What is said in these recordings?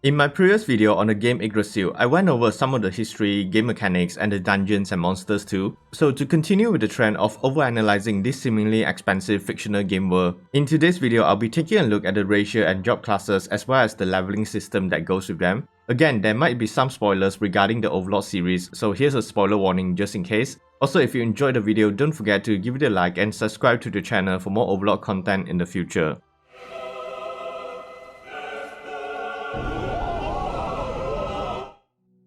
In my previous video on the game YGGDRASIL, I went over some of the history, game mechanics, and the dungeons and monsters too. So to continue with the trend of overanalyzing this seemingly expansive fictional game world, in today's video I'll be taking a look at the racial and job classes as well as the leveling system that goes with them. Again, there might be some spoilers regarding the Overlord series, so here's a spoiler warning just in case. Also, if you enjoyed the video, don't forget to give it a like and subscribe to the channel for more Overlord content in the future.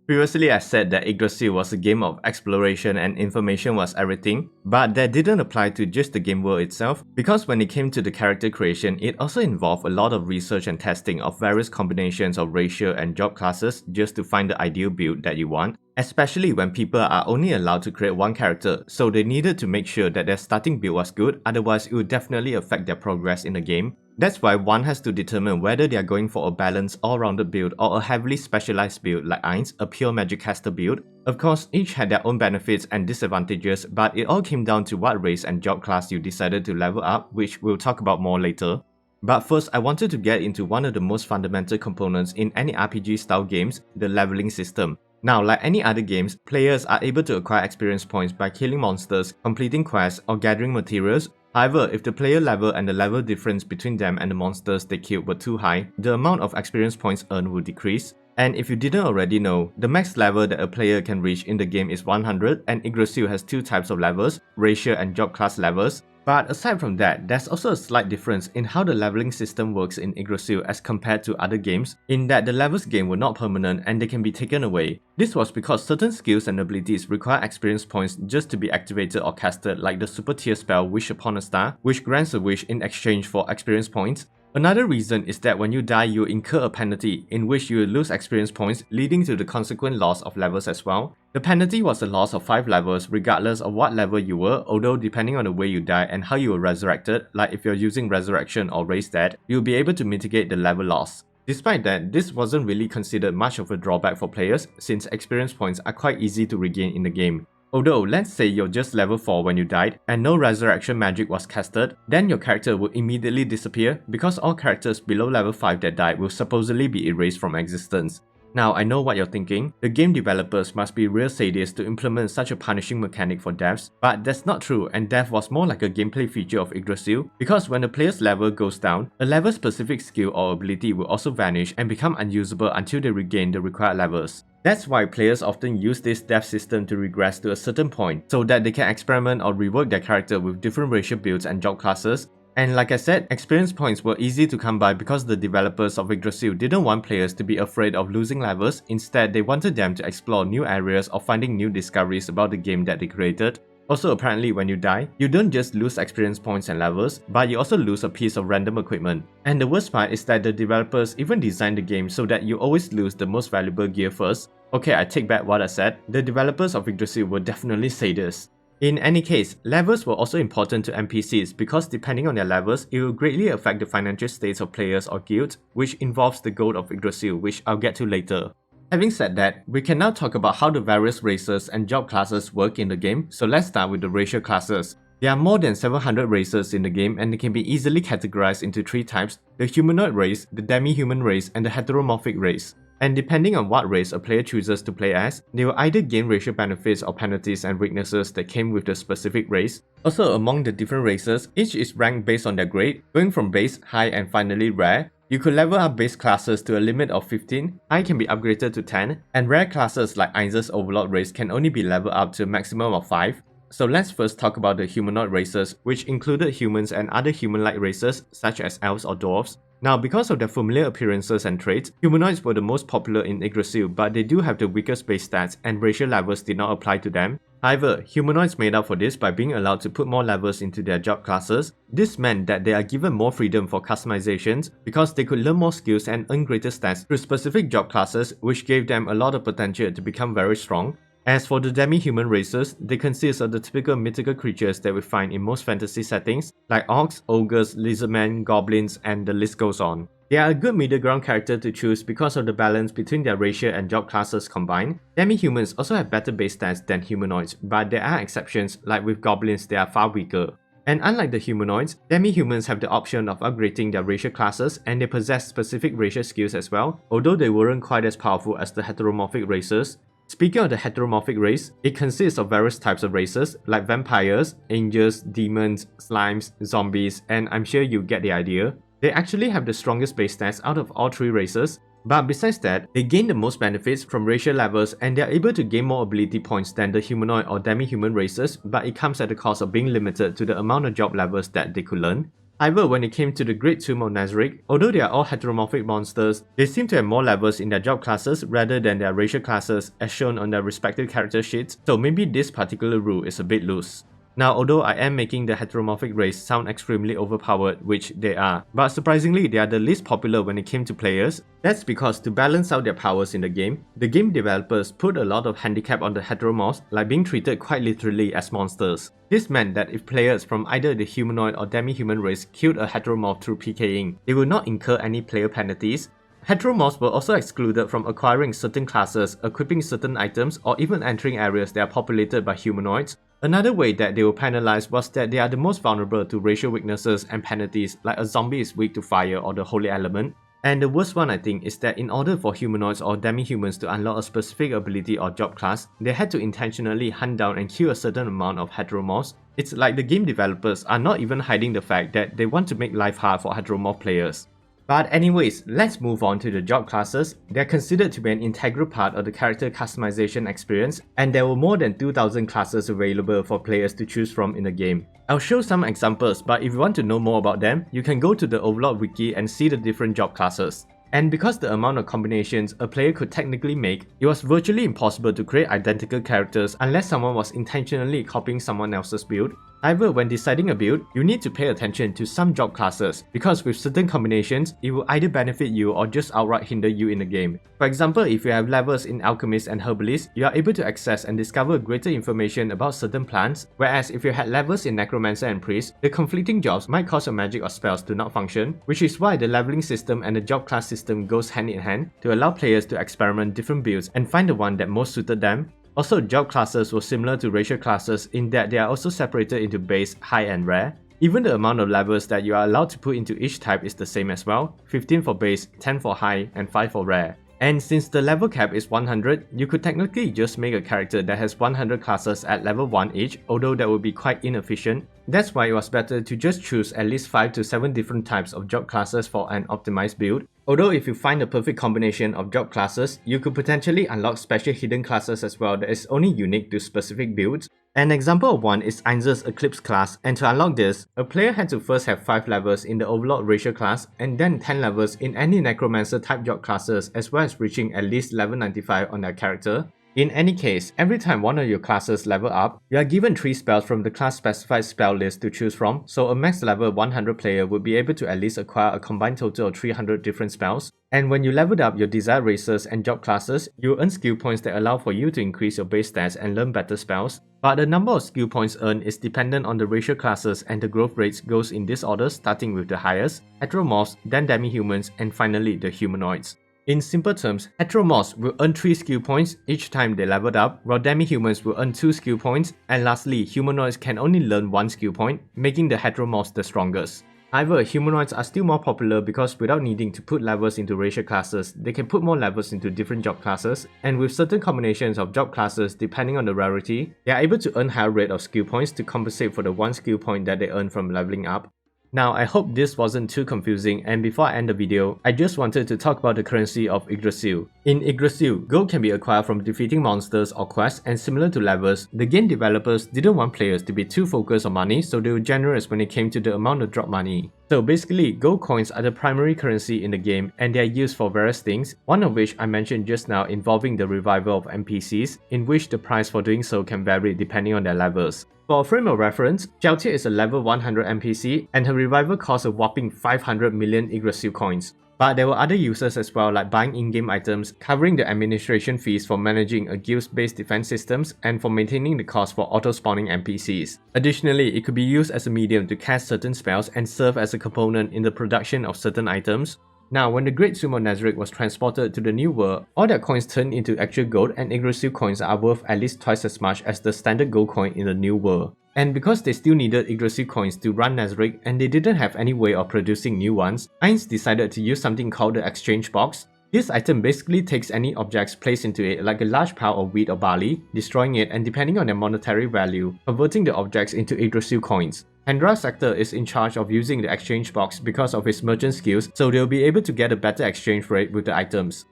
Previously, I said that YGGDRASIL was a game of exploration and information was everything, but that didn't apply to just the game world itself, because when it came to the character creation, it also involved a lot of research and testing of various combinations of racial and job classes just to find the ideal build that you want, especially when people are only allowed to create one character, so they needed to make sure that their starting build was good, otherwise it would definitely affect their progress in the game. That's why one has to determine whether they are going for a balanced all-rounded build or a heavily specialized build like Ainz, a pure magic caster build. Of course, each had their own benefits and disadvantages, but it all came down to what race and job class you decided to level up, which we'll talk about more later. But first, I wanted to get into one of the most fundamental components in any RPG style games, the leveling system. Now, like any other games, players are able to acquire experience points by killing monsters, completing quests, or gathering materials. However, if the player level and the level difference between them and the monsters they killed were too high, the amount of experience points earned will decrease. And if you didn't already know, the max level that a player can reach in the game is 100, and YGGDRASIL has two types of levels, racial and job class levels. But aside from that, there's also a slight difference in how the leveling system works in YGGDRASIL as compared to other games, in that the levels gained were not permanent and they can be taken away. This was because certain skills and abilities require experience points just to be activated or casted, like the super tier spell Wish Upon a Star, which grants a wish in exchange for experience points. Another reason is that when you die, you incur a penalty, in which you will lose experience points, leading to the consequent loss of levels as well. The penalty was a loss of 5 levels regardless of what level you were, although depending on the way you die and how you were resurrected, like if you're using resurrection or raise dead, you'll be able to mitigate the level loss. Despite that, this wasn't really considered much of a drawback for players, since experience points are quite easy to regain in the game. Although, let's say you're just level 4 when you died and no resurrection magic was casted, then your character will immediately disappear because all characters below level 5 that died will supposedly be erased from existence. Now, I know what you're thinking, the game developers must be real sadists to implement such a punishing mechanic for deaths, but that's not true, and death was more like a gameplay feature of YGGDRASIL, because when the player's level goes down, a level specific skill or ability will also vanish and become unusable until they regain the required levels. That's why players often use this death system to regress to a certain point, so that they can experiment or rework their character with different racial builds and job classes. And like I said, experience points were easy to come by because the developers of YGGDRASIL didn't want players to be afraid of losing levels, instead they wanted them to explore new areas or finding new discoveries about the game that they created. Also, apparently when you die, you don't just lose experience points and levels, but you also lose a piece of random equipment. And the worst part is that the developers even designed the game so that you always lose the most valuable gear first. Okay, I take back what I said, the developers of YGGDRASIL would definitely say this. In any case, levels were also important to NPCs because depending on their levels, it will greatly affect the financial states of players or guilds, which involves the gold of YGGDRASIL, which I'll get to later. Having said that, we can now talk about how the various races and job classes work in the game, so let's start with the racial classes. There are more than 700 races in the game and they can be easily categorized into 3 types: the humanoid race, the demi-human race, and the heteromorphic race. And depending on what race a player chooses to play as, they will either gain racial benefits or penalties and weaknesses that came with the specific race. Also, among the different races, each is ranked based on their grade, going from base, high, and finally rare. You could level up base classes to a limit of 15, high can be upgraded to 10, and rare classes like Ainz's Overlord race can only be leveled up to a maximum of 5. So let's first talk about the humanoid races, which included humans and other human-like races such as elves or dwarves. Now, because of their familiar appearances and traits, humanoids were the most popular in YGGDRASIL, but they do have the weakest base stats and racial levels did not apply to them. However, humanoids made up for this by being allowed to put more levels into their job classes. This meant that they are given more freedom for customizations because they could learn more skills and earn greater stats through specific job classes, which gave them a lot of potential to become very strong. As for the demi-human races, they consist of the typical mythical creatures that we find in most fantasy settings, like orcs, ogres, lizardmen, goblins, and the list goes on. They are a good middle ground character to choose because of the balance between their racial and job classes combined. Demi-humans also have better base stats than humanoids, but there are exceptions, like with goblins they are far weaker. And unlike the humanoids, demi-humans have the option of upgrading their racial classes and they possess specific racial skills as well, although they weren't quite as powerful as the heteromorphic races. Speaking of the heteromorphic race, it consists of various types of races like vampires, angels, demons, slimes, zombies, and I'm sure you get the idea. They actually have the strongest base stats out of all three races, but besides that, they gain the most benefits from racial levels and they are able to gain more ability points than the humanoid or demi-human races, but it comes at the cost of being limited to the amount of job levels that they could learn. However, when it came to the Great Tomb of Nazarick, although they are all heteromorphic monsters, they seem to have more levels in their job classes rather than their racial classes as shown on their respective character sheets, so maybe this particular rule is a bit loose. Now, although I am making the heteromorphic race sound extremely overpowered, which they are, but surprisingly they are the least popular when it came to players. That's because to balance out their powers in the game developers put a lot of handicap on the heteromorphs, like being treated quite literally as monsters. This meant that if players from either the humanoid or demi-human race killed a heteromorph through PKing, they would not incur any player penalties. Heteromorphs were also excluded from acquiring certain classes, equipping certain items, or even entering areas that are populated by humanoids. Another way that they were penalized was that they are the most vulnerable to racial weaknesses and penalties, like a zombie is weak to fire or the holy element. And the worst one I think is that in order for humanoids or demi-humans to unlock a specific ability or job class, they had to intentionally hunt down and kill a certain amount of heteromorphs. It's like the game developers are not even hiding the fact that they want to make life hard for heteromorph players. But anyways, let's move on to the job classes. They are considered to be an integral part of the character customization experience, and there were more than 2,000 classes available for players to choose from in the game. I'll show some examples, but if you want to know more about them, you can go to the Overlord wiki and see the different job classes. And because the amount of combinations a player could technically make, it was virtually impossible to create identical characters unless someone was intentionally copying someone else's build. However, when deciding a build, you need to pay attention to some job classes, because with certain combinations, it will either benefit you or just outright hinder you in the game. For example, if you have levels in Alchemist and Herbalist, you are able to access and discover greater information about certain plants, whereas if you had levels in Necromancer and Priest, the conflicting jobs might cause your magic or spells to not function, which is why the leveling system and the job class system goes hand in hand to allow players to experiment different builds and find the one that most suited them. Also, job classes were similar to racial classes in that they are also separated into base, high and rare. Even the amount of levels that you are allowed to put into each type is the same as well, 15 for base, 10 for high, and 5 for rare. And since the level cap is 100, you could technically just make a character that has 100 classes at level 1 each, although that would be quite inefficient. That's why it was better to just choose at least 5 to 7 different types of job classes for an optimized build. Although if you find the perfect combination of job classes, you could potentially unlock special hidden classes as well that is only unique to specific builds. An example of one is Ainz's Eclipse class, and to unlock this, a player had to first have 5 levels in the Overlord racial class and then 10 levels in any Necromancer type job classes, as well as reaching at least level 95 on their character. In any case, every time one of your classes level up, you are given 3 spells from the class specified spell list to choose from, so a max level 100 player would be able to at least acquire a combined total of 300 different spells. And when you leveled up your desired races and job classes, you earn skill points that allow for you to increase your base stats and learn better spells. But the number of skill points earned is dependent on the racial classes, and the growth rates goes in this order, starting with the highest, heteromorphs, then demi-humans, and finally the humanoids. In simple terms, heteromorphs will earn 3 skill points each time they leveled up, while demi-humans will earn 2 skill points, and lastly, humanoids can only learn 1 skill point, making the heteromorphs the strongest. However, humanoids are still more popular because without needing to put levels into racial classes, they can put more levels into different job classes, and with certain combinations of job classes depending on the rarity, they are able to earn higher rate of skill points to compensate for the 1 skill point that they earn from leveling up. Now, I hope this wasn't too confusing, and before I end the video, I just wanted to talk about the currency of Yggdrasil. In Yggdrasil, gold can be acquired from defeating monsters or quests, and similar to levels, the game developers didn't want players to be too focused on money, so they were generous when it came to the amount of drop money. So basically, gold coins are the primary currency in the game, and they are used for various things, one of which I mentioned just now involving the revival of NPCs, in which the price for doing so can vary depending on their levels. For a frame of reference, Xiaotia is a level 100 NPC, and her revival costs a whopping 500 million Yggdrasil coins. But there were other uses as well, like buying in-game items, covering the administration fees for managing a guild's base defense systems, and for maintaining the cost for auto-spawning NPCs. Additionally, it could be used as a medium to cast certain spells and serve as a component in the production of certain items. Now, when the Great Tomb of Nazarick was transported to the New World, all their coins turned into actual gold, and Yggdrasil coins are worth at least twice as much as the standard gold coin in the New World. And because they still needed Yggdrasil coins to run Nazarick and they didn't have any way of producing new ones, Ainz decided to use something called the exchange box. This item basically takes any objects placed into it like a large pile of wheat or barley, destroying it and depending on their monetary value, converting the objects into Yggdrasil coins. Hendra Sector is in charge of using the exchange box because of his merchant skills, so they'll be able to get a better exchange rate with the items.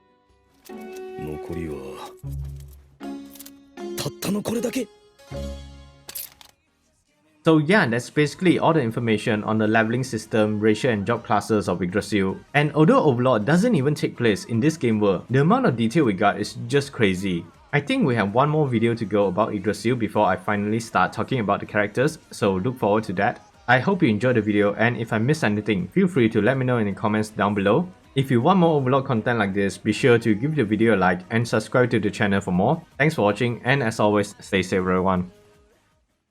So yeah, that's basically all the information on the leveling system, ratio and job classes of Yggdrasil. And although Overlord doesn't even take place in this game world, the amount of detail we got is just crazy. I think we have one more video to go about Yggdrasil before I finally start talking about the characters, so look forward to that. I hope you enjoyed the video, and if I missed anything, feel free to let me know in the comments down below. If you want more Overlord content like this, be sure to give the video a like and subscribe to the channel for more. Thanks for watching, and as always, stay safe everyone.